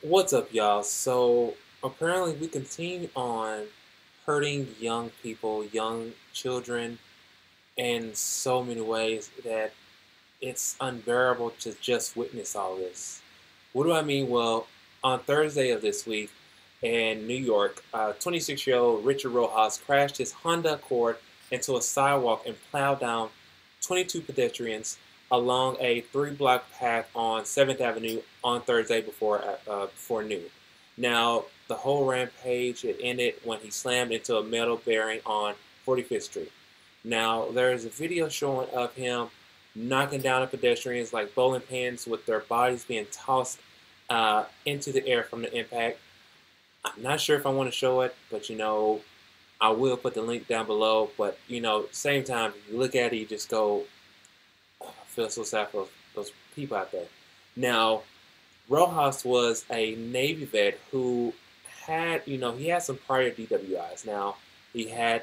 What's up, y'all? So apparently, we continue on hurting young people, young children, in so many ways that it's unbearable to just witness all this. What do I mean? Well, on Thursday of this week in New York, 26-year-old Richard Rojas crashed his Honda Accord into a sidewalk and plowed down 22 pedestrians along a three-block path on 7th Avenue on Thursday before noon. Now, the whole rampage it ended when he slammed into a metal bearing on 45th Street. Now, there is a video showing of him knocking down the pedestrians like bowling pins with their bodies being tossed into the air from the impact. I'm not sure if I want to show it, but I will put the link down below. But same time, if you look at it, you just go, oh, I feel so sad for those people out there. Now, Rojas was a Navy vet who had, he had some prior DWIs. Now, he had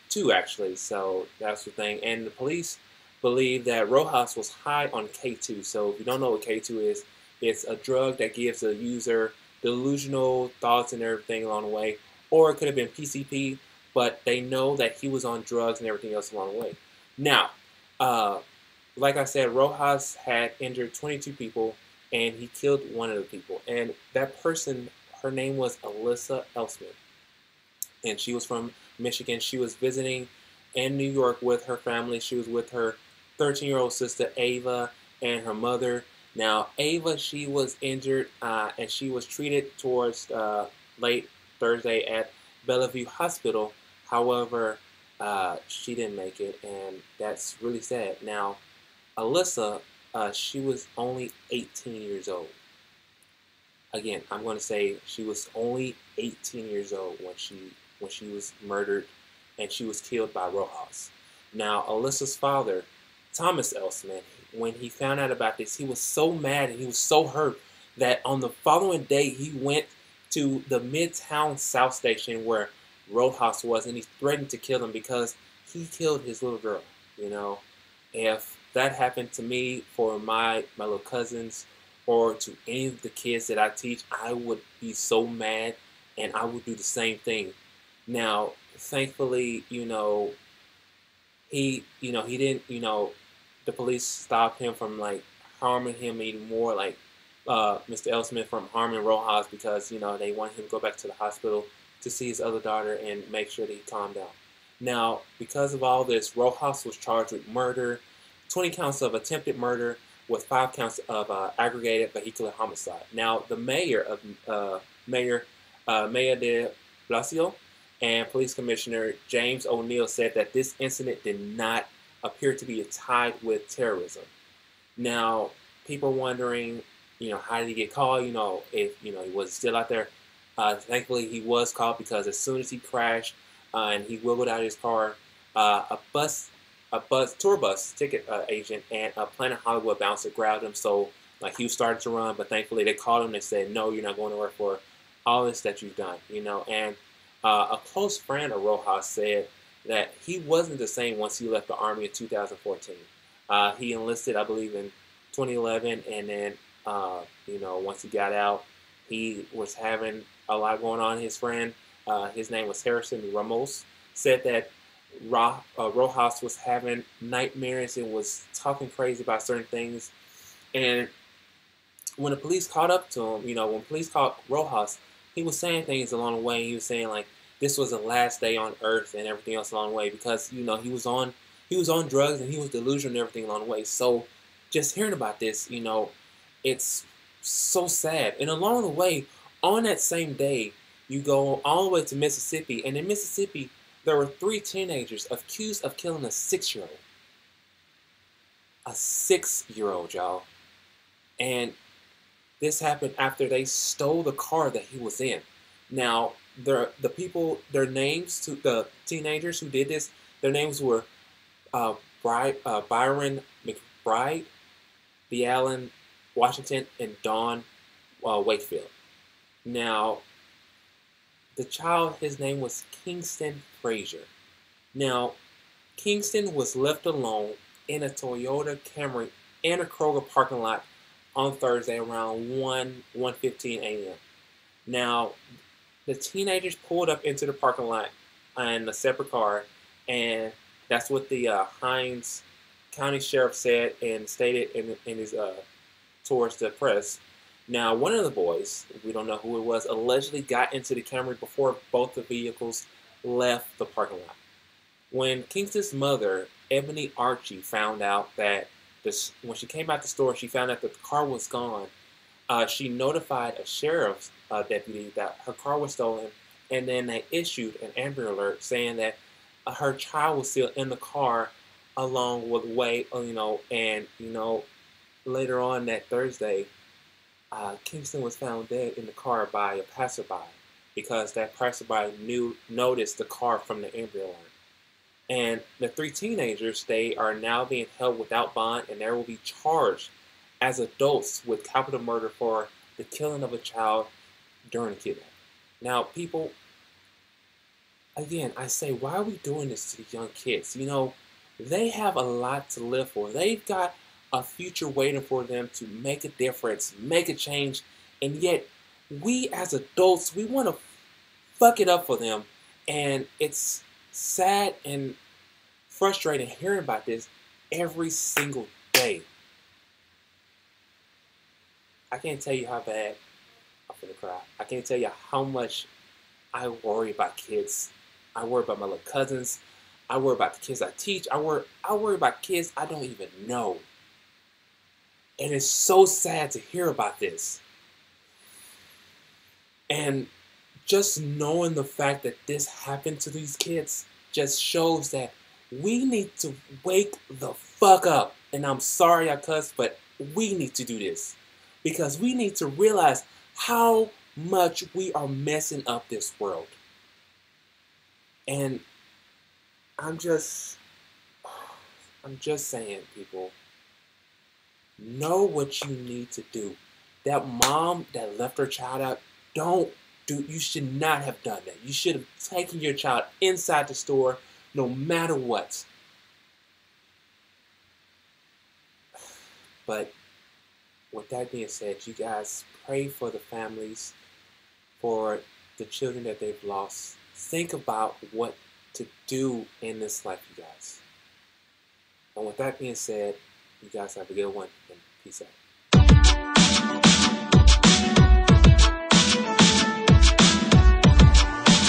two actually, so that's the thing. And the police believe that Rojas was high on K2. So if you don't know what K2 is, it's a drug that gives the user delusional thoughts and everything along the way. Or it could have been PCP, but they know that he was on drugs and everything else along the way. Now, like I said, Rojas had injured 22 people and he killed one of the people. And that person, her name was Alyssa Elsman. And she was from Michigan. She was visiting in New York with her family. She was with her 13-year-old sister, Ava, and her mother. Now, Ava, she was injured and she was treated towards late Thursday at Bellevue Hospital. However, she didn't make it, and that's really sad. Now, Alyssa, she was only 18 years old. Again, I'm going to say she was only 18 years old when she was murdered, and she was killed by Rojas. Now, Alyssa's father, Thomas Elsman, when he found out about this, he was so mad and he was so hurt that on the following day he went to the Midtown South Station where Rojas was, and he threatened to kill him because he killed his little girl. If that happened to me, for my little cousins, or to any of the kids that I teach, I would be so mad and I would do the same thing. Now, thankfully, he didn't, the police stopped him from like harming him anymore, like Mr. Elsman from harming Rojas, because they wanted him to go back to the hospital to see his other daughter and make sure that he calmed down. Now, because of all this, Rojas was charged with murder, 20 counts of attempted murder, with 5 counts of aggravated vehicular homicide. Now, the mayor de Blasio and police commissioner James O'Neill said that this incident did not appear to be tied with terrorism. Now, people wondering, how did he get caught? If he was still out there. Thankfully, he was caught because as soon as he crashed and he wiggled out of his car, a tour bus ticket agent and a Planet Hollywood bouncer grabbed him. So he was starting to run, but thankfully they called him. They said, "No, you're not going to work for all this that you've done." And a close friend of Rojas said that he wasn't the same once he left the Army in 2014. He enlisted, I believe, in 2011, and then once he got out, he was having a lot going on. His friend, his name was Harrison Ramos, said that Rojas was having nightmares and was talking crazy about certain things. And when the police caught up to him, when police caught Rojas, he was saying things along the way. He was saying like this was the last day on Earth and everything else along the way, because he was on drugs and he was delusional and everything along the way. So just hearing about this, it's so sad. And along the way, on that same day, you go all the way to Mississippi, and in Mississippi, there were 3 teenagers accused of killing a 6-year-old. A 6-year-old, y'all. And this happened after they stole the car that he was in. Now, the names to the teenagers who did this, their names were Byron McBride, B. Allen Washington, and Dawn Wakefield. Now, the child, his name was Kingston Frazier. Now, Kingston was left alone in a Toyota Camry in a Kroger parking lot on Thursday around 1:15 a.m. Now, the teenagers pulled up into the parking lot in a separate car, and that's what the Hines County Sheriff said and stated in his towards the press. Now, one of the boys, we don't know who it was, allegedly got into the Camry before both the vehicles left the parking lot. When Kingston's mother, Ebony Archie, found out that when she came out the store, she found out that the car was gone. She notified a sheriff's deputy that her car was stolen, and then they issued an Amber Alert saying that her child was still in the car along with way, and later on that Thursday, Kingston was found dead in the car by a passerby because that passerby noticed the car from the Amber Alert. And the three teenagers, they are now being held without bond, and they will be charged as adults with capital murder for the killing of a child during a kidnapping. Now, people, again, I say, why are we doing this to the young kids? They have a lot to live for. They've got a future waiting for them to make a difference, make a change, and yet we as adults, we want to fuck it up for them. And it's sad and frustrating hearing about this every single day. I can't tell you how bad I'm gonna cry. I can't tell you how much I worry about kids. I worry about my little cousins. I worry about the kids I teach. I worry about kids I don't even know. And it's so sad to hear about this. And just knowing the fact that this happened to these kids just shows that we need to wake the fuck up. And I'm sorry I cussed, but we need to do this. Because we need to realize how much we are messing up this world. And I'm just saying, people, know what you need to do. That mom that left her child out, you should not have done that. You should have taken your child inside the store no matter what. But with that being said, you guys pray for the families, for the children that they've lost. Think about what to do in this life, you guys. And with that being said, you guys have a good one, and peace out.